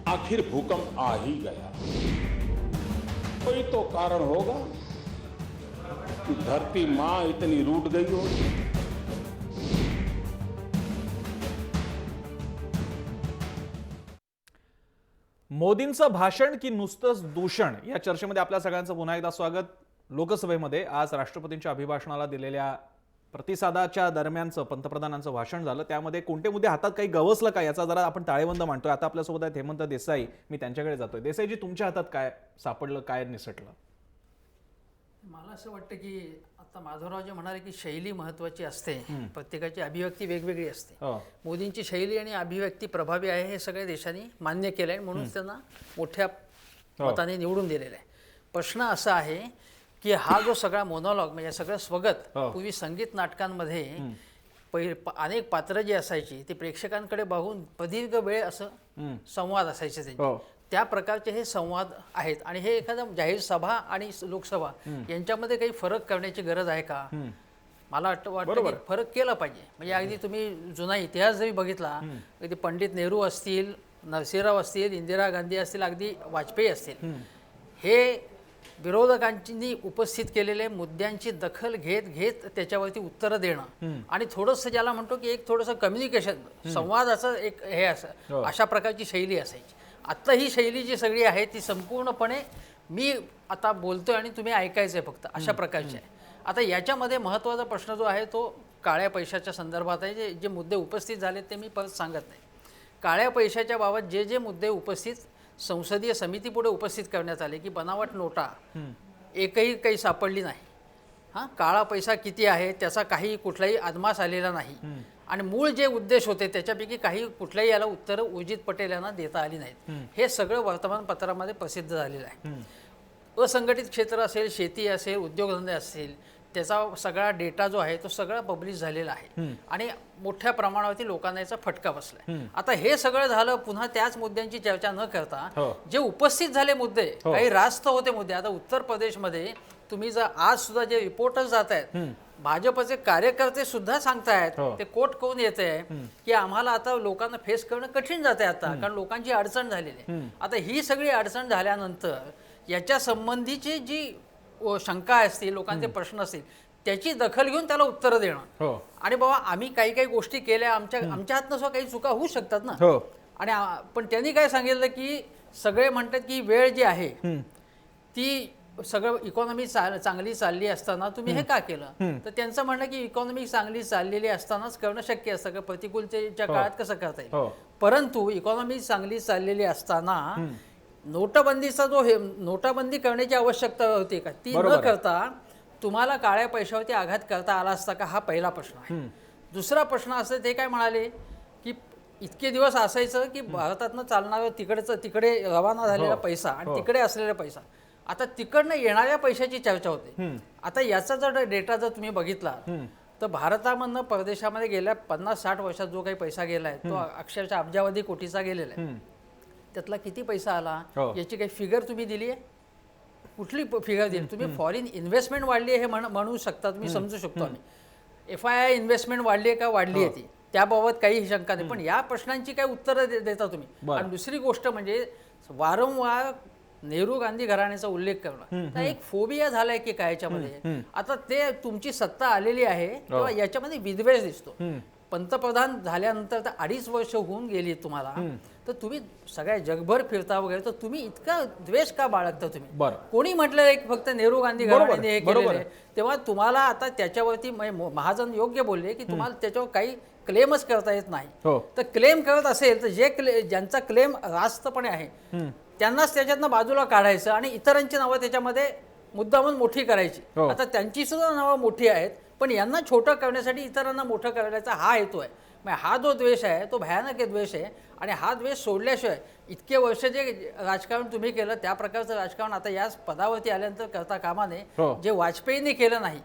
आखिर भूकंप आ ही गया। कोई तो कारण होगा कि धरती मां इतनी रूठ गई होगी। मोदींचं भाषण की नुसतंच दूषण या चर्चेमध्ये आपल्या सगळ्यांचं पुन्हा एकदा स्वागत। लोकसभेमध्ये आज राष्ट्रपतींच्या अभिभाषणाला दिलेल्या प्रतिसादाच्या दरम्यानचं पंतप्रधानांचं भाषण झालं। त्यामध्ये कोणते मुद्दे हातात काही गवसलं का याचा जरा आपण ताळेबंद मांडतोय। आता आपल्यासोबत आहेत हेमंत देसाई, मी त्यांच्याकडे जातोय। देसाईजी, तुमच्या हातात काय सापडलं, काय निसटलं? मला असं वाटतं की आता माधवराव जे म्हणाले की शैली महत्त्वाची असते, प्रत्येकाची अभिव्यक्ती वेगवेगळी असते। मोदींची शैली आणि अभिव्यक्ती प्रभावी आहे हे सगळ्या देशांनी मान्य केलं आहे, म्हणून त्यांना मोठ्या मताने निवडून दिलेलं आहे। प्रश्न असा आहे की हा जो सगळा मोनोलॉग म्हणजे सगळं स्वगत पूर्वी संगीत नाटकांमध्ये अनेक पात्र जी असायची ती प्रेक्षकांकडे बघून प्रदीर्घ वेळ असं संवाद असायचे त्यांचे, त्या प्रकारचे हे संवाद आहेत। आणि हे एखादा जाहीर सभा आणि लोकसभा यांच्यामध्ये काही फरक करण्याची गरज आहे का? मला वाटतं की फरक केला पाहिजे। म्हणजे अगदी तुम्ही जुना इतिहास जरी बघितला, अगदी पंडित नेहरू असतील, नरसिंहराव असतील, इंदिरा गांधी असतील, अगदी वाजपेयी असतील, हे विरोधकांनी उपस्थित केलेले मुद्द्यांची दखल घेत घेत त्याच्यावरती उत्तरं देणं आणि थोडंसं ज्याला म्हणतो की एक थोडंसं कम्युनिकेशन संवादाचं एक हे असं अशा प्रकारची शैली असायची। आत्ता ही शैली जी सगळी आहे ती संपूर्णपणे मी आता बोलतोय आणि तुम्ही ऐकायचंय फक्त, अशा प्रकारची आहे। आता याच्यामध्ये महत्त्वाचा प्रश्न जो आहे तो काळ्या पैशाच्या संदर्भात आहे। जे जे मुद्दे उपस्थित झाले ते मी परत सांगत नाही। काळ्या पैशाच्या बाबत जे जे मुद्दे उपस्थित संसदीय समितीपुढे उपस्थित करण्यात आले की बनावट नोटा एकही काही सापडली नाही, हां, काळा पैसा किती आहे त्याचा काही कुठलाही अदमास आलेला नाही, आणि मूळ जे उद्देश होते त्याच्यापैकी काही कुठल्याही याला उत्तरं उर्जित पटेल यांना देता आली नाहीत। हे सगळं वर्तमानपत्रामध्ये प्रसिद्ध झालेलं आहे। असंघटित क्षेत्र असेल, शेती असेल, उद्योगधंदे असतील, त्याचा सगळा डेटा जो आहे तो सगळा पब्लिश झालेला आहे आणि मोठ्या प्रमाणावरती लोकांना याचा फटका बसलाय। आता हे सगळं झालं, पुन्हा त्याच मुद्द्यांची चर्चा न करता जे उपस्थित झाले मुद्दे, काही रास्त होते मुद्दे। आता उत्तर प्रदेशमध्ये तुम्ही जर आज सुद्धा जे रिपोर्टर्स जात आहेत, भाजपचे कार्यकर्ते सुद्धा सांगतायत, ते कोट करून येत आहे की आम्हाला आता लोकांना फेस करणं कठीण जात आहे आता, कारण लोकांची अडचण झालेली आहे। आता ही सगळी अडचण झाल्यानंतर याच्या संबंधीची जी शंका असतील, लोकांचे प्रश्न असतील, त्याची दखल घेऊन त्याला उत्तरं देणं आणि बाबा आम्ही काही काही गोष्टी केल्या, आमच्या हातनं सुद्धा काही चुका होऊ शकतात ना। आणि पण त्यांनी काय सांगितलं की सगळे म्हणतात की वेळ जी आहे ती सगळं इकॉनॉमी चांगली चालली असताना तुम्ही हे का केलं? तर त्यांचं म्हणणं की इकॉनॉमी चांगली चाललेली असतानाच करणं शक्य असतं का, प्रतिकूलतेच्या काळात कसं करता येईल? परंतु इकॉनॉमी चांगली चाललेली असताना नोटाबंदीचा जो हे नोटाबंदी करण्याची आवश्यकता होती का, ती न करता तुम्हाला काळ्या पैशावरती आघात करता आला असता का, हा पहिला प्रश्न आहे। दुसरा प्रश्न असं ते काय म्हणाले की इतके दिवस असायचं की भारतातनं चालणारं तिकडे रवाना झालेला पैसा आणि तिकडे असलेला पैसा, आता तिकडनं येणाऱ्या पैशाची चर्चा होते। आता याचा जर डेटा जर तुम्ही बघितला तर भारतामधनं परदेशामध्ये गेल्या 50-60 वर्षात जो काही पैसा गेलाय तो अक्षरशः अब्जावधी कोटीचा गेलेला आहे। त्यातला किती पैसा आला याची काही फिगर तुम्ही दिली आहे? कुठली फिगर दिली तुम्ही? फॉरेन इन्व्हेस्टमेंट वाढली आहे हे म्हणू शकता तुम्ही, समजू शकतो आम्ही। FII इन्व्हेस्टमेंट वाढली आहे का, वाढली आहे ती, त्याबाबत काही शंका नाही, पण या प्रश्नांची काही उत्तरं देता तुम्ही? आणि दुसरी गोष्ट म्हणजे वारंवार नेहरू गांधी घराण्याचा उल्लेख करणं एक फोबिया झालाय की काय याच्यामध्ये। आता ते तुमची सत्ता आलेली आहे तेव्हा याच्यामध्ये विद्वेष दिसतो। पंतप्रधान झाल्यानंतर तर 2.5 वर्ष होऊन गेली तुम्हाला, तर तुम्ही सगळ्या जगभर फिरता वगैरे, तर तुम्ही इतका द्वेष का बाळगता तुम्ही? कोणी म्हटलं एक फक्त नेहरू गांधी घराण्याने हे केलेलं आहे, तेव्हा तुम्हाला आता त्याच्यावरती महाजन योग्य बोलले की तुम्हाला त्याच्यावर काही क्लेमच करता येत नाही। तर क्लेम करत असेल तर ज्यांचा क्लेम रास्तपणे आहे त्यांनाच त्याच्यातनं बाजूला काढायचं आणि इतरांची नावं त्याच्यामध्ये मुद्दामून मोठी करायची। आता त्यांची सुद्धा नावं मोठी आहेत, पण यांना छोटं करण्यासाठी इतरांना मोठं करायचा हा हेतू आहे। मग हा जो द्वेष आहे तो भयानक द्वेष आहे, आणि हा द्वेष सोडल्याशिवाय इतके वर्ष जे राजकारण तुम्ही केलं त्या प्रकारचं राजकारण आता याच पदावरती आल्यानंतर करता कामा नये, जे वाजपेयींनी केलं नाही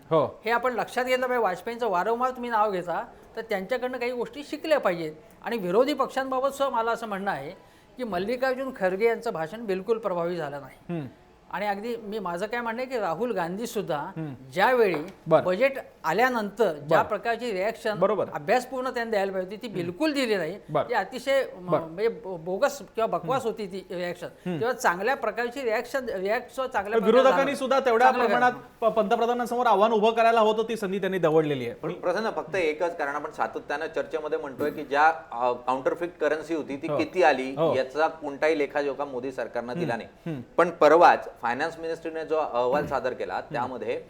हे आपण लक्षात घेतलं पाहिजे। वाजपेयींचं वारंवार तुम्ही नाव घेता, तर त्यांच्याकडनं काही गोष्टी शिकल्या पाहिजेत। आणि विरोधी पक्षांबाबत सुद्धा मला असं म्हणणं आहे की मल्लिकार्जुन खरगे यांचं भाषण बिलकुल प्रभावी झालं नाही। आणि अगदी मी माझं काय म्हणणं आहे की राहुल गांधी सुद्धा ज्यावेळी बरं. बजेट आल्यानंतर ज्या प्रकारची रिॲक्शन बरोबर. अभ्यासपूर्ण त्यांनी द्यायला पाहिजे होती ती बिलकुल दिली नाही. बरं. ती अतिशय म्हणजे बोगस किंवा बकवास होती ती रिॲक्शन. तेव्हा चांगल्या प्रकारची रिॲक्शन चांगल्या प्रकारे विरोधकांनी झालं. सुद्धा तेवढ्या चांगलं प्रमाणात पंतप्रधानांसमोर आव्हान उभं करायला होतं, ती संधी त्यांनी दवडलेली आहे. पण प्रसन्न फक्त एकच, कारण आपण सातत्यानं चर्चेमध्ये म्हणतोय की ज्या काउंटरफिट करन्सी होती ती किती आली याचा कोणताही लेखाजोखा मोदी सरकारनं दिला नाही. पण परवाच फायनान्स मिनिस्ट्रीने जो अहवाल सादर केला त्यामध्ये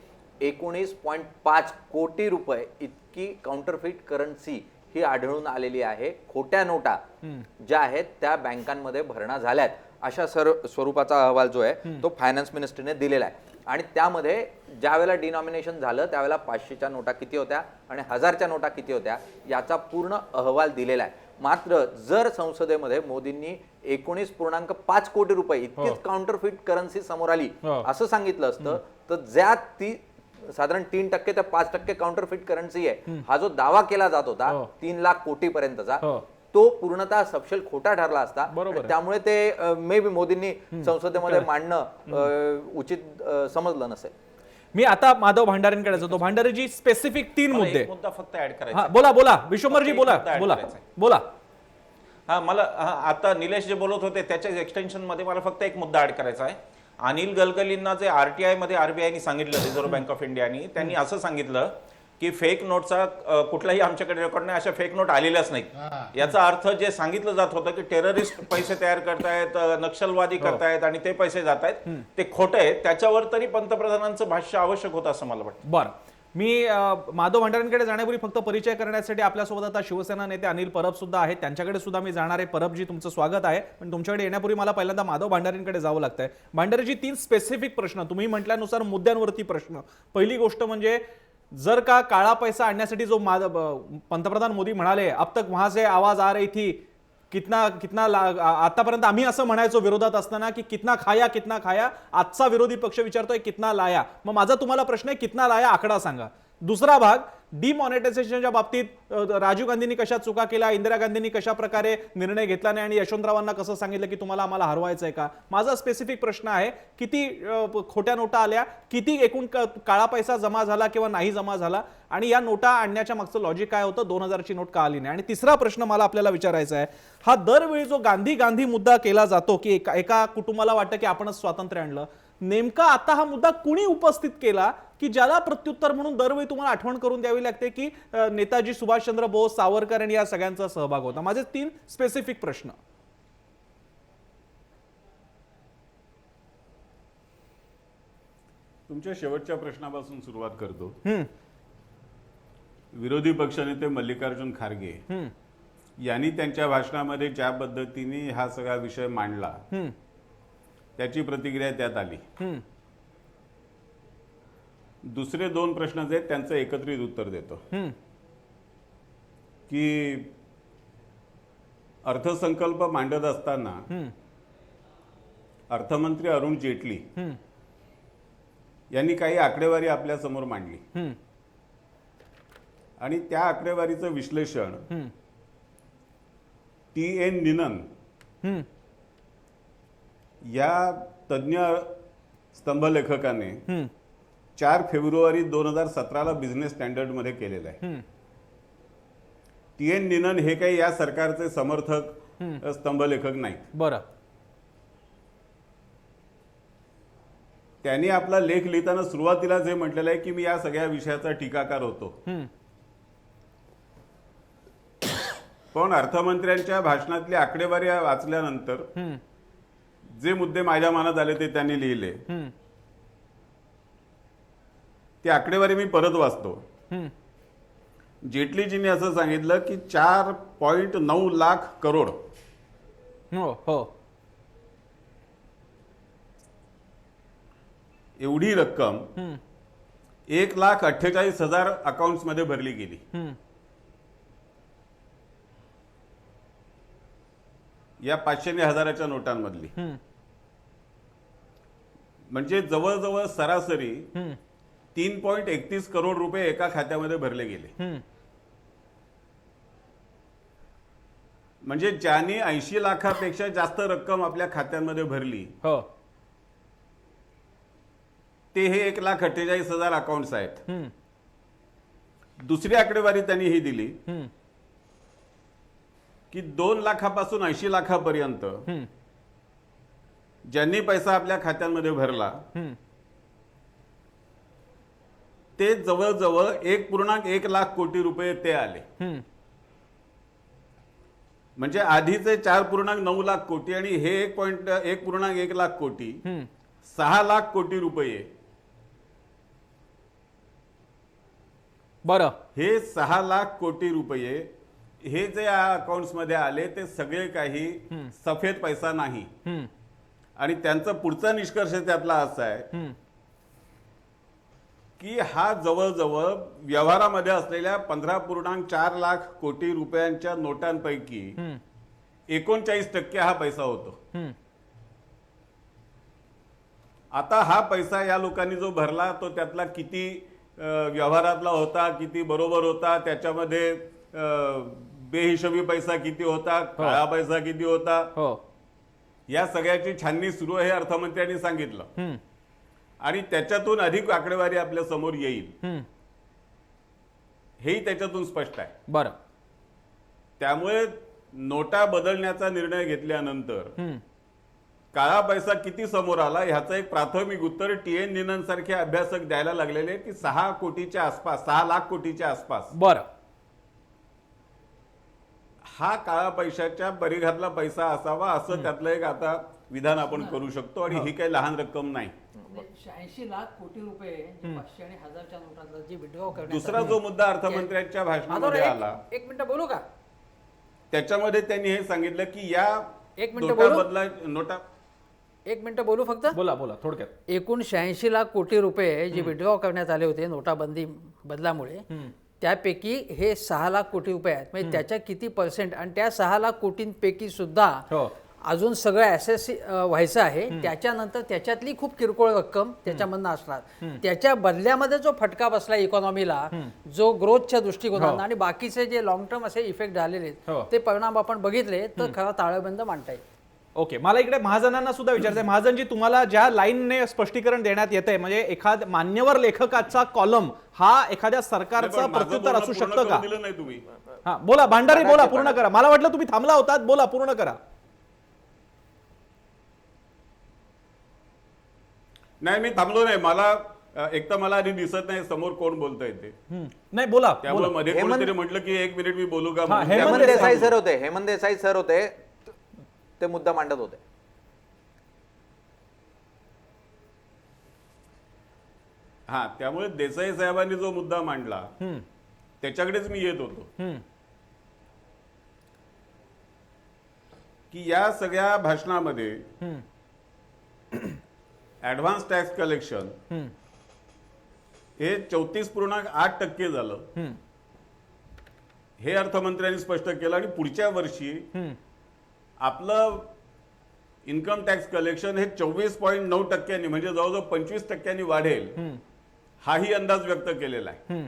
19.5 कोटी रुपये इतकी काउंटरफिट करन्सी ही आढळून आलेली आहे. खोट्या नोटा ज्या आहेत त्या बँकांमध्ये भरणा झाल्यात अशा स्वरूपाचा अहवाल जो आहे तो फायनान्स मिनिस्ट्रीने दिलेला आहे. आणि त्यामध्ये ज्या वेळेला डिनॉमिनेशन झालं त्यावेळेला 500च्या नोटा किती होत्या आणि 1000च्या नोटा किती होत्या याचा पूर्ण अहवाल दिलेला आहे. मात्र जर संसदेमध्ये मोदींनी 19.5 कोटी रुपये इतकीच काउंटरफिट करन्सी समोर आली असं सांगितलं असतं तर ज्यात ती साधारण 3% ते 5% काउंटरफिट करन्सी आहे, हा जो दावा केला जात होता 3 लाख कोटी पर्यंतचा, तो पूर्णतः सपशेल खोटा ठरला असता. आणि त्यामुळे ते मे बी मोदींनी संसदेमध्ये मांडणं उचित समजलं नसेल. मी आता माधव भांडारेंकडे जातो. भांडारेजी, स्पेसिफिक 3 मुद्दे. एक मुद्दा फक्त ऍड करायचा. हा, बोला बोला विश्वंभरजी, फक्त एक बोला मुद्दा add बोला करायचा आहे. बोला. मला आता निलेश जे बोलत होते त्याच्या एक्सटेन्शन मध्ये मला फक्त एक मुद्दा ऍड करायचा आहे. अनिल गलगलींना जे आरटीआय मध्ये आरबीआयनी सांगितलं, रिझर्व्ह बँक ऑफ इंडियानी, त्यांनी असं सांगितलं की फेक नोटचा कुठलाही आमच्याकडे रेकॉर्ड नाही, अशा फेक नोट आलेल्याच नाहीत. याचा अर्थ जे सांगितलं जात होतं की टेररिस्ट पैसे तयार करतायत, नक्षलवादी करतायत आणि ते पैसे जात आहेत, ते खोटं आहे. त्याच्यावर तरी पंतप्रधानांचं भाष्य आवश्यक होतं असं मला वाटतं. बरं, मी माधव भांडारेंकडे जाण्यापूर्वी फक्त परिचय करण्यासाठी आपल्यासोबत आता शिवसेना नेते अनिल परब सुद्धा आहेत, त्यांच्याकडे सुद्धा मी जाणार आहे. परबजी, तुमचं स्वागत आहे. पण तुमच्याकडे येण्यापूर्वी मला पहिल्यांदा माधव भांडारेंकडे जावं लागतंय. भांडारेजी, 3 स्पेसिफिक प्रश्न, तुम्ही म्हटल्यानुसार मुद्द्यांवरती प्रश्न. पहिली गोष्ट म्हणजे जर का काळा पैसा आणण्यासाठी जो पंतप्रधान मोदी म्हणाले अब तक वहां से आवाज आ रही थी कितना कितना आतापर्यंत आम्ही असं म्हणायचो विरोधात असताना की कितना खाया, आजचा विरोधी पक्ष विचारतोय कितना लाया. मग माझा तुम्हाला प्रश्न आहे, कितना लाया आकडा सांगा. दुसरा भाग, डिमॉनिटायझेशनच्या बाबतीत राजीव गांधींनी कशा चुका केल्या, इंदिरा गांधींनी कशा प्रकारे निर्णय घेतला नाही आणि यशवंतरावांना कसं सांगितलं की तुम्हाला आम्हाला हरवायचंय का. माझा स्पेसिफिक प्रश्न आहे, किती खोट्या नोटा आल्या, किती एकूण काळा पैसा जमा झाला किंवा नाही जमा झाला, आणि या नोटा आणण्याच्या मागचं लॉजिक काय होतं, 2000ची नोट का आली नाही. आणि तिसरा प्रश्न मला आपल्याला विचारायचा आहे, हा दरवेळी जो गांधी गांधी मुद्दा केला जातो की एका कुटुंबाला वाटतं की आपणच स्वातंत्र्य आणलं, नेमका आता हा मुद्दा कुणी उपस्थित केला की ज्याला प्रत्युत्तर म्हणून दरवेळी तुम्हाला आठवण करून द्यावी लागते की नेताजी सुभाषचंद्र बोस, सावरकर आणि या सगळ्यांचा सहभाग होता. माझे 3 स्पेसिफिक प्रश्न. तुमच्या शेवटच्या प्रश्नापासून सुरुवात करतो. विरोधी पक्षनेते मल्लिकार्जुन खरगे यांनी त्यांच्या भाषणामध्ये ज्या पद्धतीने हा सगळा विषय मांडला त्याची प्रतिक्रिया त्यात आली. दुसरे 2 प्रश्न जे आहेत त्यांचं एकत्रित उत्तर देतो की अर्थसंकल्प मांडत असताना अर्थमंत्री अरुण जेटली यांनी काही आकडेवारी आपल्या समोर मांडली आणि त्या आकडेवारीचं विश्लेषण TN निनन या तज्ञ स्तंभलेखकाने 4 फेब्रुवारी 2017 बिझनेस स्टँडर्ड मध्ये केलेलं आहे. TN निनन हे काही या सरकारचे समर्थक स्तंभलेखक नाहीत. बरं, त्यांनी आपला लेख लिहिताना सुरुवातीला जे म्हटलेलं आहे की मी या सगळ्या विषयाचा टीकाकार होतो, पण अर्थमंत्र्यांच्या भाषणातली आकडेवारी वाचल्यानंतर जे मुद्दे माझ्या मनात आले ते त्यांनी लिहिले. ती आकडेवारी मी परत वाचतो. जेटलीजींनी असं सांगितलं की 4.9 लाख करोड हो, एवढी रक्कम 1,48,000 अकाउंट्स मध्ये भरली गेली. या 500 आणि 1000च्या नोटांमधली, म्हणजे जवळजवळ सरासरी 3.31 करोड रुपये एका खात्यामध्ये भरले गेले. म्हणजे ज्यांनी 80 लाखापेक्षा जास्त रक्कम आपल्या खात्यांमध्ये भरली ते हे 1,48,000 अकाउंट्स आहेत. दुसरी आकडेवारी त्यांनी ही दिली की 2 लाखापासून 80 लाखापर्यंत ज्यांनी पैसा आपल्या खात्यांमध्ये भरला ते जवळजवळ 1.1 लाख कोटी रुपये ते आले. म्हणजे आधीचे 4.9 लाख कोटी आणि हे 1.1 लाख कोटी 6 लाख कोटी रुपये. बरं. हे 6 लाख कोटी रुपये हे जे अकाउंट्स मध्ये आले ते सगळे काही सफेद पैसा नाही. आणि त्यांचा पुढचा निष्कर्ष त्यातला असा आहे की हा जवळजवळ व्यवहारामध्ये असलेल्या 15.4 लाख कोटी रुपयांच्या नोटांपैकी 39% हा पैसा होतो. आता हा पैसा या लोकांनी जो भरला तो त्यातला किती व्यवहारातला होता, किती बरोबर होता, त्याच्यामध्ये बेहिशोबी पैसा किती होता, काळा पैसा किती होता, या सगळ्याची छाननी सुरू आहे अर्थमंत्र्यांनी सांगितलं. आणि त्याच्यातून अधिक आकडेवारी आपल्या समोर येईल हेही त्याच्यातून स्पष्ट आहे. बरं. त्यामुळे नोटा बदलण्याचा निर्णय घेतल्यानंतर काळा पैसा किती समोर आला ह्याचं एक प्राथमिक उत्तर TN निनन सारखे अभ्यासक द्यायला लागलेले की 6 कोटीच्या आसपास, 6 लाख कोटीच्या आसपास. बरं. हा काळा पैशाच्या परिघातला पैसा असावा असं त्यातलं एक आता विधान आपण करू शकतो. आणि ही काही लहान रक्कम नाही. 86 लाख कोटी रुपये जे 500 आणि 1000च्या नोटातला जे विड्रॉ करण्यात दुसरा आले, जो मुद्दा अर्थमंत्र्यांच्या भाषणामध्ये माधवराव, आला एक मिनिट बोलू का? त्याच्यामध्ये त्यांनी हे सांगितलं की या एक मिनिट नोटा बोलू? नोटा एक मिनिट बोलू फक्त. बोला बोला थोडक्यात. एकूण 86 लाख कोटी रुपये जे विड्रॉ करण्यात आले होते नोटाबंदी बदलामुळे, त्यापैकी हे 6 लाख कोटी रुपये आहेत. म्हणजे त्याच्या किती पर्सेंट, आणि त्या 6 लाख कोटींपैकी सुद्धा अजून सगळं ऍसेस व्हायचं आहे. त्याच्यानंतर त्याच्यातली खूप किरकोळ रक्कम त्याच्यामधनं असणार. त्याच्या बदल्यामध्ये जो फटका बसला इकॉनॉमीला, जो ग्रोथच्या दृष्टिकोनानं, आणि बाकीचे जे लॉंग टर्म असे इफेक्ट झालेले आहेत ते परिणाम आपण बघितले तर खरा ताळेबंद मांडता येईल. ओके. मला इकडे महाजनांना सुद्धा विचारायचं आहे. महाजनजी, तुम्हाला ज्या लाईनने स्पष्टीकरण देण्यात येते, म्हणजे एखाद मान्यवर लेखकाचा कॉलम हा एखाद्या सरकारचा प्रत्युत्तर असू शकतं का? दिलं नाही तुम्ही. हा बोला भांडारी, बोला, पूर्ण करा. मला वाटलं तुम्ही थांबला होतात, बोला, पूर्ण करा. नाही, मी थांबलो नाही. मला एक तर मला आधी दिसत नाही समोर कोण बोलतंय ते. नाही बोला. त्यामुळे मध्ये कोणतरी म्हटलं की 1 मिनिट मी बोलू का? हेमंत देसाई सर होते ते मुद्दा मांडत होते. हा, त्यामुळे देसाई साहेबांनी जो मुद्दा मांडला त्याच्याकडेच मी येत होतो की या सगळ्या भाषणामध्ये ऍडव्हान्स टॅक्स कलेक्शन हे 34.8% झालं हे अर्थमंत्र्यांनी स्पष्ट केलं. आणि पुढच्या वर्षी आपलं इन्कम टॅक्स कलेक्शन हे 24.9% म्हणजे जवळजवळ 25% वाढेल हाही अंदाज व्यक्त केलेला आहे.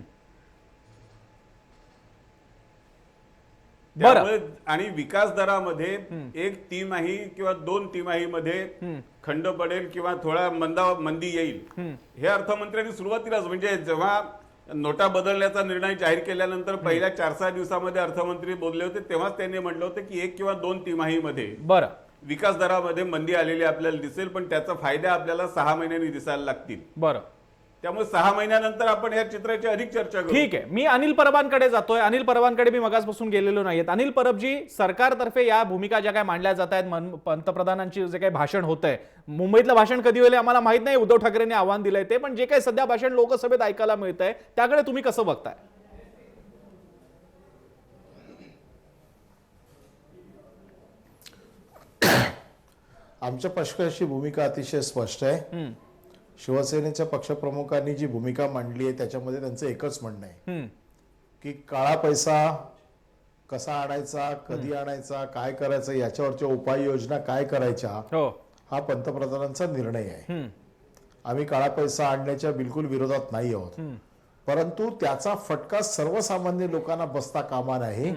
त्यामुळे आणि विकास दरामध्ये 1 तिमाही किंवा 2 तिमाहीमध्ये खंड पडेल किंवा थोडा मंदी येईल हे अर्थमंत्र्यांनी सुरुवातीलाच, म्हणजे जेव्हा नोटा बदलण्याचा निर्णय जाहीर केल्यानंतर पहिल्या 4-6 दिवसामध्ये अर्थमंत्री बोलले होते तेव्हाच त्यांनी म्हटलं होतं की 1 किंवा 2 तिमाहीमध्ये बरं विकास दरामध्ये मंदी आलेली आपल्याला दिसेल, पण त्याचा फायदा आपल्याला 6 महिन्यांनी दिसायला लागतील. बरं. त्यामुळे 6 महिन्यानंतर आपण या चित्राची अधिक चर्चा करू. ठीक आहे. मी अनिल परबांकडे जातोय. अनिल परबांकडे मी मगासपासून गेलेलो नाहीयेत. अनिल परबजी, सरकारतर्फे या भूमिका ज्या काय मांडल्या जात आहेत, पंतप्रधानांची जे काही भाषण होत आहे, मुंबईतलं भाषण कधी होईल आम्हाला माहित नाही, उद्धव ठाकरेंनी आव्हान दिलंय ते, पण जे काही सध्या भाषण लोकसभेत ऐकायला मिळत आहे त्याकडे तुम्ही कसं बघताय? आमच्या पक्षाची भूमिका अतिशय स्पष्ट आहे. शिवसेनेच्या पक्षप्रमुखांनी जी भूमिका मांडली आहे त्याच्यामध्ये त्यांचं एकच म्हणणं आहे की काळा पैसा कसा आणायचा, कधी आणायचा, काय करायचं, याच्यावरच्या उपाययोजना काय करायच्या, हा पंतप्रधानांचा निर्णय आहे. आम्ही काळा पैसा आणण्याच्या बिलकुल विरोधात नाही आहोत, परंतु त्याचा फटका सर्वसामान्य लोकांना बसता कामा नये.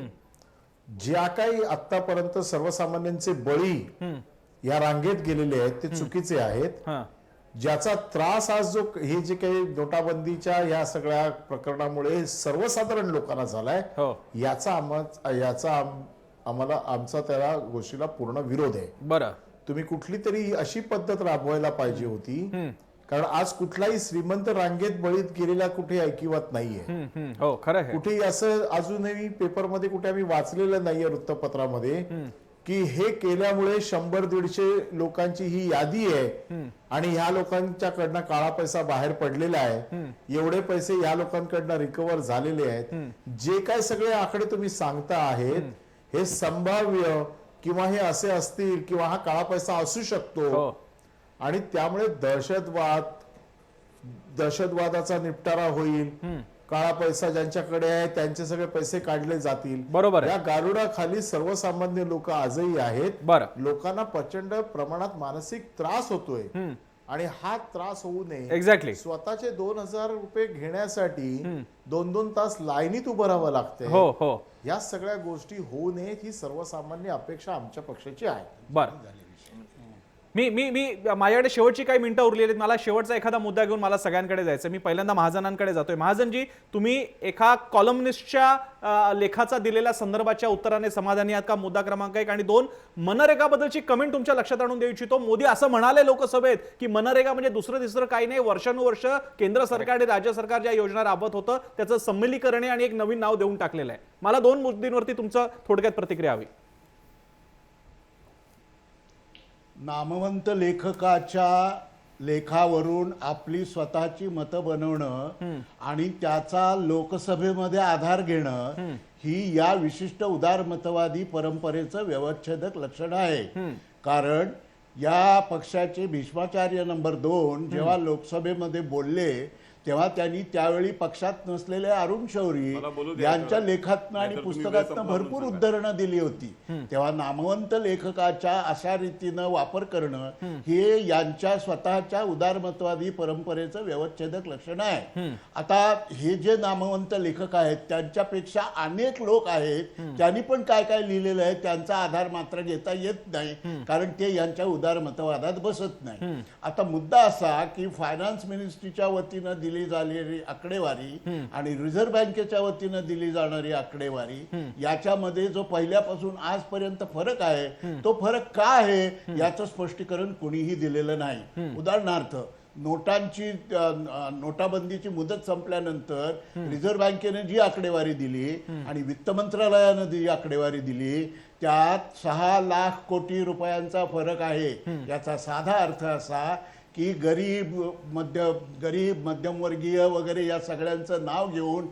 ज्या काही आतापर्यंत सर्वसामान्यांचे बळी या रांगेत गेलेले आहेत ते चुकीचे आहेत. ज्याचा त्रास आज जो हे जे काही नोटाबंदीच्या या सगळ्या प्रकरणामुळे सर्वसाधारण लोकांना झालाय हो याचा आम्हाला आमचा त्या गोष्टीला पूर्ण विरोध आहे. बरं तुम्ही कुठली तरी अशी पद्धत राबवायला पाहिजे होती, कारण आज कुठलाही श्रीमंत रांगेत बळीत गेलेला कुठे ऐकिवत नाहीये. हो खरं आहे. कुठे असं अजूनही पेपरमध्ये कुठे आम्ही वाचलेलं नाहीये वृत्तपत्रामध्ये की हे केल्यामुळे 100-150 लोकांची ही यादी आहे आणि ह्या लोकांच्याकडनं काळा पैसा बाहेर पडलेला आहे, एवढे पैसे या लोकांकडनं रिकव्हर झालेले आहेत. जे काय सगळे आकडे तुम्ही सांगता आहेत हे संभाव्य किंवा हे असे असतील किंवा हा काळा पैसा असू शकतो हो आणि त्यामुळे दहशतवादाचा निपटारा होईल, काळा पैसा ज्यांच्याकडे आहे त्यांचे सगळे पैसे काढले जातील. बरोबर आहे. या गारुडाखाली सर्वसामान्य लोक आजही आहेत. बरं लोकांना प्रचंड प्रमाणात मानसिक त्रास होतोय आणि हा त्रास होऊ नये एक्झॅक्टली. स्वतःचे 2,000 रुपये घेण्यासाठी 2-2 तास लाईनीत उभं राहावं लागतंय. हो हो या सगळ्या गोष्टी होऊ नयेत ही सर्वसामान्य अपेक्षा आमच्या पक्षाची आहे. बरं मी मी मी माझ्याकडे शेवटची काही मिनिटं उरलेली आहेत. मला शेवटचा एखादा मुद्दा घेऊन मला सगळ्यांकडे जायचं. मी पहिल्यांदा महाजनांकडे जातोय. महाजनजी, तुम्ही एका कॉलमनिस्टच्या लेखाचा दिलेल्या संदर्भाच्या उत्तराने समाधानी आहात का? मुद्दा क्रमांक 1. आणि 2, मनरेगाबद्दलची कमेंट तुमच्या लक्षात आणून देऊ इच्छितो. मोदी असं म्हणाले लोकसभेत की मनरेगा म्हणजे दुसरं तिसरं काही नाही, वर्षानुवर्ष केंद्र सरकार आणि राज्य सरकार ज्या योजना राबवत होतं त्याचं सम्मिलीकरण आहे आणि एक नवीन नाव देऊन टाकलेलं आहे. मला 2 मुद्द्यांवरती तुमचं थोडक्यात प्रतिक्रिया हवी. नामवंत लेखकाच्या लेखावरून आपली स्वतःची मतं बनवणं आणि त्याचा लोकसभेमध्ये आधार घेणं ही या विशिष्ट उदारमतवादी परंपरेचं व्यवच्छेदक लक्षण आहे. कारण या पक्षाचे भीष्माचार्य नंबर 2 जेव्हा लोकसभेमध्ये बोलले तेव्हा त्यांनी त्यावेळी पक्षात नसलेले अरुण शौरी मला बोलू द्या यांच्या लेखातनं आणि नाहीतर तुम्ही पुस्तकातनं वेळ भरपूर संपवून उद्धरणं दिली होती. तेव्हा नामवंत लेखकाच्या अशा रीतीनं वापर करणं हे यांच्या स्वतःच्या उदारमतवादी परंपरेचं व्यवच्छेदक लक्षण आहे. आता हे जे नामवंत लेखक आहेत त्यांच्यापेक्षा अनेक लोक आहेत, त्यांनी पण काय काय लिहिलेलं आहे त्यांचा आधार मात्र घेता येत नाही, कारण ते यांच्या उदारमतवादात बसत नाही. आता मुद्दा असा की फायनान्स मिनिस्ट्रीच्या वतीनं दिली झालेली आकडेवारी आणि रिझर्व्ह बँकेच्या वतीनं दिली जाणारी आकडेवारी याच्यामध्ये जो पहिल्यापासून आजपर्यंत फरक आहे तो फरक का आहे याचं स्पष्टीकरण कोणीही दिलेलं नाही. उदाहरणार्थ नोटाबंदीची मुदत संपल्यानंतर रिझर्व्ह बँकेने जी आकडेवारी दिली आणि वित्त मंत्रालयानं जी आकडेवारी दिली त्यात 6 लाख कोटी रुपयांचा फरक आहे. याचा साधा अर्थ असा की गरीब मध्यमवर्गीय वगैरे या सगळ्यांचं नाव घेऊन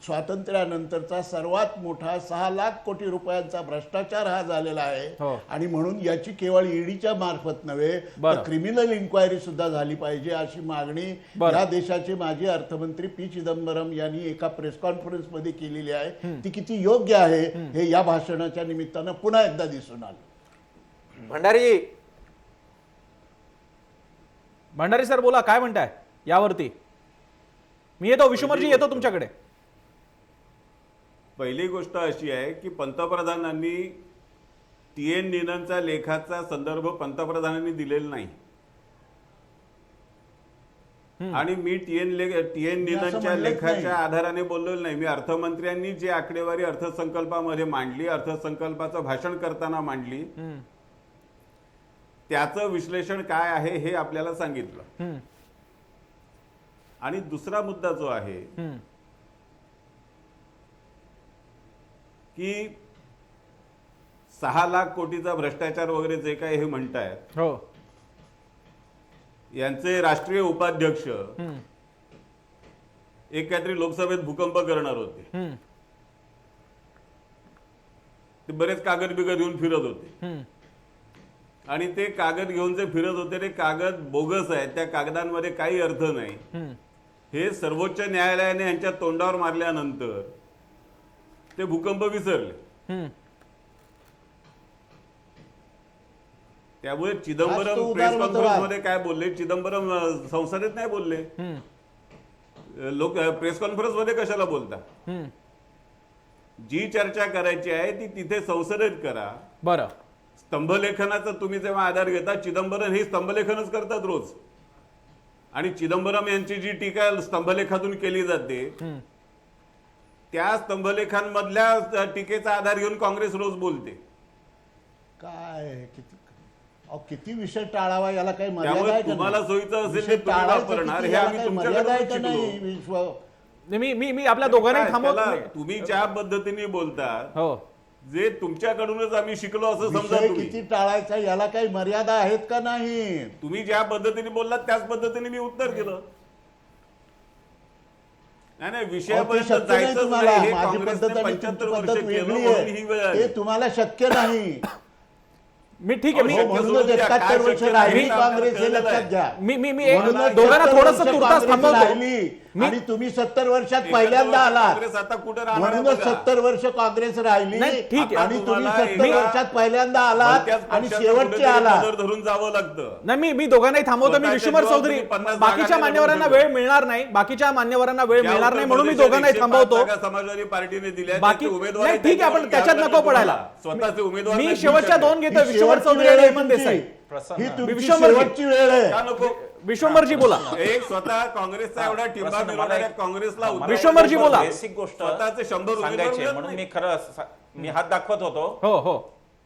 स्वातंत्र्यानंतरचा सर्वात मोठा 6 लाख कोटी रुपयांचा भ्रष्टाचार हा झालेला आहे. आणि म्हणून याची केवळ ईडीच्या मार्फत नव्हे तर क्रिमिनल इन्क्वायरी सुद्धा झाली पाहिजे अशी मागणी या देशाचे माजी अर्थमंत्री पी चिदंबरम यांनी एका प्रेस कॉन्फरन्स मध्ये केलेली आहे. ती किती योग्य आहे हे या भाषणाच्या निमित्तानं पुन्हा एकदा दिसून आलं. भंडारी सर बोला, काय म्हणताय यावरती? मी येतो, विश्वमरजी येतो तुमच्याकडे. पहिली गोष्ट अशी आहे की पंतप्रधानांनी TN नीननचा लेखाचा संदर्भ पंतप्रधानांनी दिलेला नाही आणि मी TN नीननच्या लेखाच्या आधाराने बोललेलो नाही. मी अर्थमंत्र्यांनी जी आकडेवारी अर्थसंकल्पामध्ये मांडली, अर्थसंकल्पाचं भाषण करताना मांडली, त्याचं विश्लेषण काय आहे हे आपल्याला सांगितलं. आणि दुसरा मुद्दा जो आहे की 6 लाख कोटीचा भ्रष्टाचार वगैरे जे काय हे म्हणतायत, हो यांचे राष्ट्रीय उपाध्यक्ष एक काहीतरी लोकसभेत भूकंप करणार होते. ते बरेच कागद बिगद घेऊन फिरत होते आणि ते कागद घेऊन जे फिरत होते ते कागद बोगस आहेत, त्या कागदांमध्ये काही अर्थ नाही. हे सर्वोच्च न्यायालयाने यांच्या तोंडावर मारल्यानंतर ते भूकंप विसरले. त्यामुळे चिदंबरम प्रेस कॉन्फरन्स मध्ये काय बोलले, चिदंबरम संसदेत नाही बोलले, लोक प्रेस कॉन्फरन्स मध्ये कशाला बोलता? जी चर्चा करायची आहे ती तिथे संसदेत करा. बरं, स्तंभलेखनाचा तुम्ही जेव्हा आधार घेता, चिदंबरम हे स्तंभलेखनच करतात रोज. आणि चिदंबरम यांची जी टीका स्तंभलेखातून केली जाते त्या स्तंभलेखांमधल्या टीकेचा आधार घेऊन काँग्रेस रोज बोलते. काय किती विषय टाळावा याला काही मर्यादा त्यामुळे आहे का तुम्हाला नाही? सोयीचं असेल विषय ते तुम्ही टाळायचं वापरणार किती, हे याला आम्ही काही मर्यादा आहे का तुमच्याकडून नाही? शिकलो. मी आपल्या दोघांनाही काय थांबवतो. त्याला तुम्ही ज्या पद्धतीने बोलता हो जे तुमच्याकडूनच आम्ही शिकलो असं समजा विषय तुम्ही. किती टाळायचा याला काही मर्यादा आहेत का नाही? तुम्ही ज्या पद्धतीने बोललात त्याच पद्धतीने मी उत्तर दिलं. नाही ते विषयापर्यंत शक्य नाही जायचंच तुम्हाला. नाही. हे माझी काँग्रेसने पद्धत आणि 75 तुमची वर्ष पद्धत केलं वेगळी म्हणून ही वेळ आहे. आली. ते तुम्हाला शक्य नाही. मी ठीक आहे. अहो, म्हणूनच सोडून द्या. 71 काय वर्ष शक्य राहिली नाही. काँग्रेस हे केलेलं लक्षात आहे. घ्या. मी म्हणूनच दोघांना 70 थोडंसं वर्ष तुर्तास काँग्रेस थांबवतो. राहिली आणि तुम्ही 70 वर्षात 71 पहिल्यांदा आलात. काँग्रेस आता कुठे राहणार आहे म्हणूनच बघा. 70 वर्ष काँग्रेस राहिली नाही, ठीक आहे. आणि तुम्ही तुम्हाला 70 एका वर्षात पहिल्यांदा आलात भलत्याच आणि पक्षाचं शेवटचे कुठेतरी आलात. पदर धरून जावं लागतं. नाही मी दोघांनाही थांबवतो. मी स्वतःच्या विश्वंभर जीवावर चौधरी तुम्ही 50 बाकीच्या जागा मान्यवरांना निवडून वेळ मिळणार नाही. बाकीच्या मान्यवरांना वेळ ज्या मिळणार नाही उत्तर म्हणून मी प्रदेशात दोघांनाही 105 थांबवतो. जागा समाजवादी पार्टीने दिल्या बाकी त्याचे उमेदवार नाही, आहेत, ठीक आहे, आपण त्याच्यात घ्यावे नको लागेल पडायला. तुम्हाला. स्वतःचे उमेदवार मी नाही शेवटच्या देऊ दोन शकत. घेतो. ही विश्वंभर शेवटची चौधरी वेळ आणि आहे हेमंत तुमची. देसाई. ही तुमची विश्वंभरजी. शेवटची वेळ आहे. का नको? विश्वंभरजी बोला. एक स्वतः काँग्रेसचा एवढा टिंबा प्रसन्न, मला मिळवणाऱ्या एक- काँग्रेसला मला विश्वंभरजी एक बोला. बेसिक गोष्ट स्वतःचे 100 उमेदवार सांगायची आहे, मिळत म्हणून नाही. मी मी हात दाखवत होतो. हो हो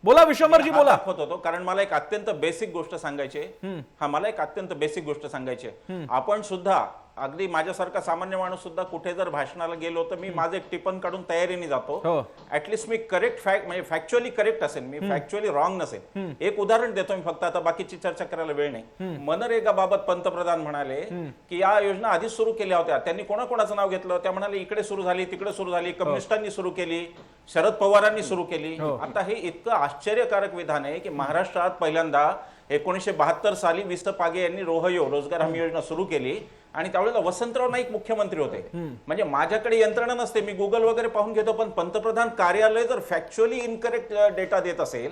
बोला विश्वंभरजी हात बोला. दाखवत होतो कारण मला एक अत्यंत बेसिक गोष्ट सांगायची आहे. मला एक अत्यंत बेसिक गोष्ट सांगायची आहे. आपण सुद्धा अगदी माझ्यासारखा सामान्य माणूस सुद्धा कुठे जर भाषणाला गेलो तर मी माझं एक टिपण काढून तयारीने जातो. हो. ऍटलिस्ट मी करेक्ट फॅक्ट म्हणजे फॅक्च्युअली करेक्ट असेल, मी फॅक्च्युअली रॉंग नसेल. एक उदाहरण देतो मी फक्त, आता बाकीची चर्चा करायला वेळ नाही. मनरेगा बाबत पंतप्रधान म्हणाले की या योजना आधीच सुरू केल्या होत्या. त्यांनी कोणाकोणाचं नाव घेतलं? त्या म्हणाले इकडे सुरू झाली, तिकडे सुरू झाली, कम्युनिस्टांनी सुरू केली, शरद पवारांनी सुरू केली. आता हे इतकं आश्चर्यकारक विधान आहे की महाराष्ट्रात पहिल्यांदा 1972 साली विस्त पागे यांनी रोजगार हमी योजना सुरू केली आणि त्यावेळेला वसंतराव नाईक मुख्यमंत्री होते. म्हणजे माझ्याकडे यंत्रणा नसते, मी गुगल वगैरे पाहून घेतो, पण पंतप्रधान कार्यालय जर फॅक्च्युअली इनकरेक्ट डेटा देत असेल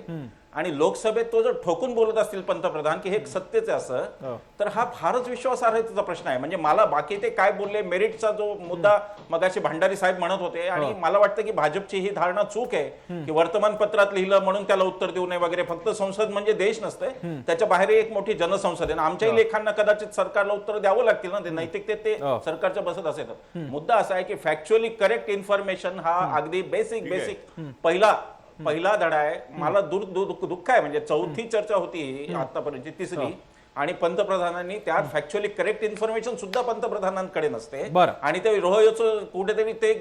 आणि लोकसभेत तो जर ठोकून बोलत असतील पंतप्रधान की हे सत्तेचे असं, तर हा फारच विश्वासार्हतेचा प्रश्न आहे. म्हणजे मला बाकी ते काय बोलले, मेरिटचा जो मुद्दा मगाशी भंडारी साहेब म्हणत होते, आणि मला वाटतं की भाजपची ही धारणा चूक आहे की वर्तमानपत्रात लिहिलं म्हणून त्याला उत्तर देऊ नये वगैरे. फक्त संसद म्हणजे देश नसते, त्याच्या बाहेर एक मोठी जनसंसद आहे. आमच्याही लेखांना कदाचित सरकारला उत्तर द्यावं लागतील ना, ते नैतिकतेत ते सरकारच्या बसत असेल. मुद्दा असा आहे की फॅक्च्युअली करेक्ट इन्फॉर्मेशन हा अगदी बेसिक पहिला धडा आहे. मला दुःख आहे, म्हणजे चौथी चर्चा होती आतापर्यंत, तिसरी, आणि पंतप्रधानांनी त्यात फॅक्च्युअली करेक्ट इन्फॉर्मेशन सुद्धा पंतप्रधानांकडे नसते. आणि ते रोहयोचं कुठेतरी ते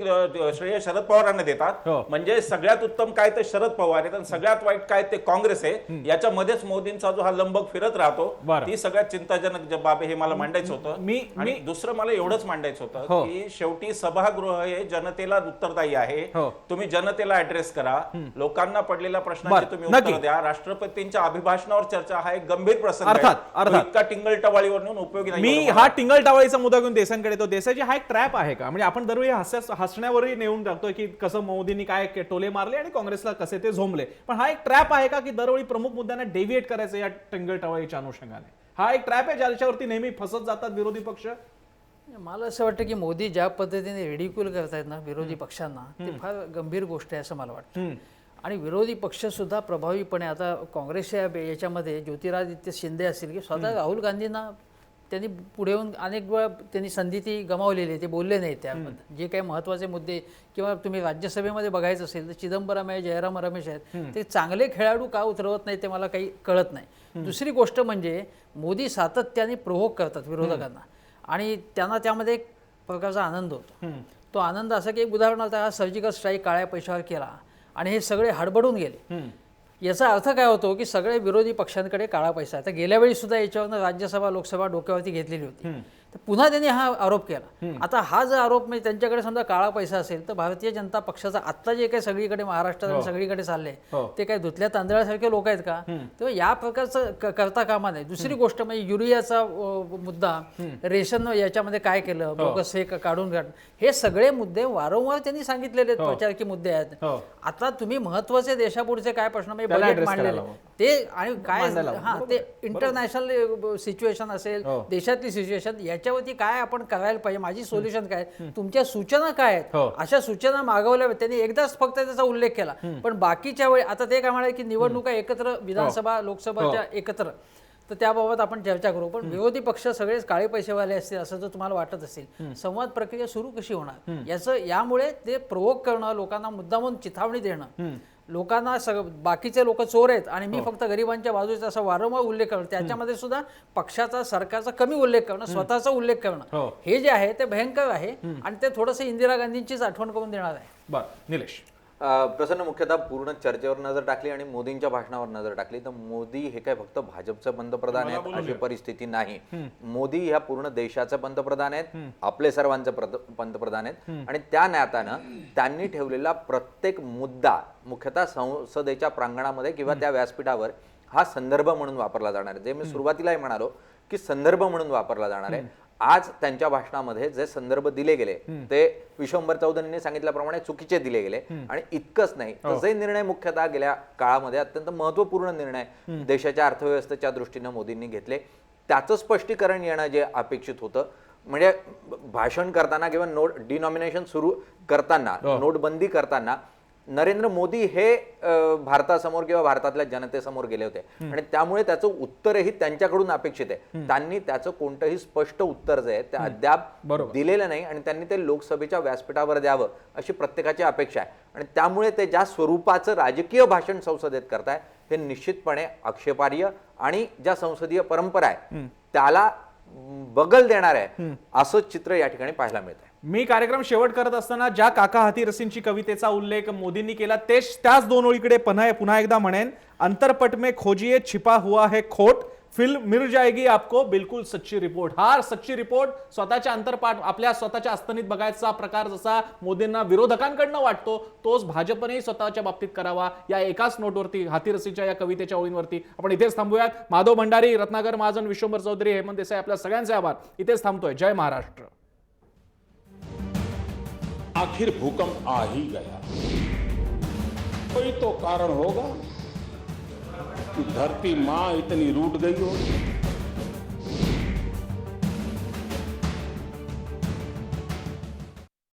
श्रेय शरद पवारांना देतात. म्हणजे सगळ्यात उत्तम काय ते शरद पवार आहेत आणि सगळ्यात वाईट काय ते काँग्रेस आहे. याच्यामध्येच मोदींचा जो हा लंबक फिरत राहतो, ती सगळ्यात चिंताजनक बाब आहे. हे मला मांडायचं होतं. आणि दुसरं मला एवढंच मांडायचं होतं की शेवटी सभागृह हे जनतेला उत्तरदायी आहे. तुम्ही जनतेला ऍड्रेस करा, लोकांना पडलेल्या प्रश्नांची तुम्ही उत्तर द्या. राष्ट्रपतींच्या अभिभाषणावर चर्चा हा एक गंभीर प्रसंग आहे. इतका टिंगल टवाळीवर नेऊन उपयोगी नाही. मी हा टिंगल टावळीचा मुद्दा घेऊन देसाईंकडे येतो. देसाईची हा एक ट्रॅप आहे का? म्हणजे आपण दरवेळी हसण्यावरही नेऊन टाकतोय की कसं मोदींनी काय टोले मारले आणि काँग्रेसला कसे ते झोंबले. पण हा एक ट्रॅप आहे का की दरवेळी प्रमुख मुद्द्यांना डेव्हिएट करायचं या टिंगल टावळीच्या अनुषंगाने? हा एक ट्रॅप आहे ज्याच्यावरती नेहमी फसत जातात विरोधी पक्ष. मला असं वाटतं की मोदी ज्या पद्धतीने रेडिक्यूल करतायत ना विरोधी पक्षांना, ते फार गंभीर गोष्ट आहे असं मला वाटतं. आणि विरोधी पक्ष सुद्धा प्रभावीपणे आता काँग्रेसच्या याच्यामध्ये ज्योतिरादित्य शिंदे असतील की स्वतः राहुल गांधींना त्यांनी पुढे येऊन अनेक वेळा त्यांनी संधी ती गमावलेली आहे, ते बोलले नाहीत त्याबद्दल. जे काही महत्त्वाचे मुद्दे किंवा तुम्ही राज्यसभेमध्ये बघायचं असेल तर चिदंबरम आहे, जयराम रमेश आहेत, ते चांगले खेळाडू का उतरवत नाही ते मला काही कळत नाही. दुसरी गोष्ट म्हणजे मोदी सातत्याने प्रोव्होक करतात विरोधकांना आणि त्यांना त्यामध्ये एक प्रकारचा आनंद होतो. तो आनंद असा की एक उदाहरण होता, हा सर्जिकल स्ट्राईक काळ्या पैशावर केला आणि हे सगळे हडबडून गेले. याचा अर्थ काय होतो की सगळे विरोधी पक्षांकडे काळा पैसा आहे. तर गेल्या वेळी सुद्धा याच्यावरनं राज्यसभा लोकसभा डोक्यावरती घेतलेली होती. तर पुन्हा त्यांनी हा आरोप केला. आता हा जर आरोप म्हणजे त्यांच्याकडे समजा काळा पैसा असेल तर भारतीय जनता पक्षाचा आत्ता जे काही सगळीकडे महाराष्ट्रात आणि सगळीकडे चालले ते काही धुतल्या तांदळासारखे लोक आहेत का? तेव्हा या प्रकारचं करता कामा नाही. दुसरी गोष्ट म्हणजे युरियाचा मुद्दा, रेशन याच्यामध्ये काय केलं, बोगस हे काढून काढ, हे सगळे मुद्दे वारंवार त्यांनी सांगितलेले प्रचारकी मुद्दे आहेत. आता तुम्ही महत्वाचे देशापुढचे काय प्रश्न म्हणजे बजेट मांडलेले ते आणि काय ते इंटरनॅशनल सिच्युएशन असेल, देशातली सिच्युएशन, याच्यावरती काय आपण करायला पाहिजे, माझी सोल्युशन काय, तुमच्या सूचना काय आहेत, अशा सूचना मागवल्या. त्यांनी एकदाच फक्त त्याचा उल्लेख केला. पण बाकीच्या वेळी आता ते काय म्हणाले की निवडणुका एकत्र, विधानसभा लोकसभाच्या एकत्र, तर त्याबाबत आपण चर्चा करू. पण विरोधी पक्ष सगळेच काळे पैसेवाले असतील असं जर तुम्हाला वाटत असेल, संवाद प्रक्रिया सुरू कशी होणार? यामुळे ते प्रोवोक करणं, लोकांना मुद्दामून चिथावणी देणं, लोकांना बाकीचे लोक चोर आहेत आणि मी फक्त गरिबांच्या बाजूचा असा वारंवार उल्लेख करणं, त्याच्यामध्ये सुद्धा पक्षाचा, सरकारचा कमी उल्लेख करणं, स्वतःचा उल्लेख करणं, हे जे आहे ते भयंकर आहे आणि ते थोडंसं इंदिरा गांधींचीच आठवण करून देणार आहे. बरं निलेश. प्रसन्न मुख्यतः पूर्ण चर्चेवर नजर टाकली आणि मोदींच्या भाषणावर नजर टाकली तर मोदी हे काय फक्त भाजपचे पंतप्रधान आहेत अशी परिस्थिती नाही. मोदी ह्या पूर्ण देशाचे पंतप्रधान आहेत, आपले सर्वांचे पंतप्रधान आहेत आणि त्या नात्यानं त्यांनी ठेवलेला प्रत्येक मुद्दा मुख्यतः संसदेच्या प्रांगणामध्ये किंवा त्या व्यासपीठावर हा संदर्भ म्हणून वापरला जाणार आहे. जे मी सुरुवातीलाही म्हणालो की संदर्भ म्हणून वापरला जाणार आहे. आज त्यांच्या भाषणामध्ये जे संदर्भ दिले गेले ते विश्वंभर चौधरींनी सांगितल्याप्रमाणे चुकीचे दिले गेले आणि इतकंच नाही तर जे निर्णय मुख्यतः गेल्या काळामध्ये अत्यंत महत्वपूर्ण निर्णय देशाच्या अर्थव्यवस्थेच्या दृष्टीने मोदींनी घेतले त्याचं स्पष्टीकरण येणं जे अपेक्षित होतं. म्हणजे भाषण करताना किंवा डिनॉमिनेशन सुरू करताना, नोटबंदी करताना नरेंद्र मोदी हे भारतासमोर किंवा भारतातल्या जनतेसमोर गेले होते आणि त्यामुळे त्याचं उत्तरही त्यांच्याकडून अपेक्षित आहे. त्यांनी त्याचं कोणतंही स्पष्ट उत्तर जे आहे ते अद्याप दिलेलं नाही आणि त्यांनी ते लोकसभेच्या व्यासपीठावर द्यावं अशी प्रत्येकाची अपेक्षा आहे आणि त्यामुळे ते ज्या स्वरूपाचं राजकीय भाषण संसदेत करताय हे निश्चितपणे आक्षेपार्ह आणि ज्या संसदीय परंपरा आहे त्याला बगल देणार आहे असं चित्र या ठिकाणी पाहायला मिळत आहे. मी कार्यक्रम शेवट करत असताना ज्या काका हाथीरसींची कवितेचा उल्लेख मोदींनी केला त्याच दोन ओळीकडे पुन्हा एकदा म्हणेन, अंतरपट में खोजिए छिपा हुआ है खोट, फिल्म मिल जाएगी आपको बिलकुल सच्ची रिपोर्ट. हा सच्ची रिपोर्ट स्वतःच्या अंतरपाठ आपल्या स्वतःच्या अस्तनीत बघायचा प्रकार जसा मोदींना विरोधकांकडनं वाटतो तोच भाजपनेही स्वतःच्या बाबतीत करावा. या एकाच नोटवरती हाथीरसीच्या या कवितेच्या ओळींवरती आपण इथेच थांबूयात. माधव भंडारी, रत्नाकर महाजन, विश्वंभर चौधरी, हेमंत देसाई आपल्या सगळ्यांचे आभार. इथेच थांबतोय. जय महाराष्ट्र. आखिर भूकंप आ ही गया, कोई तो कारण होगा कि धरती मां इतनी रूठ गई होगी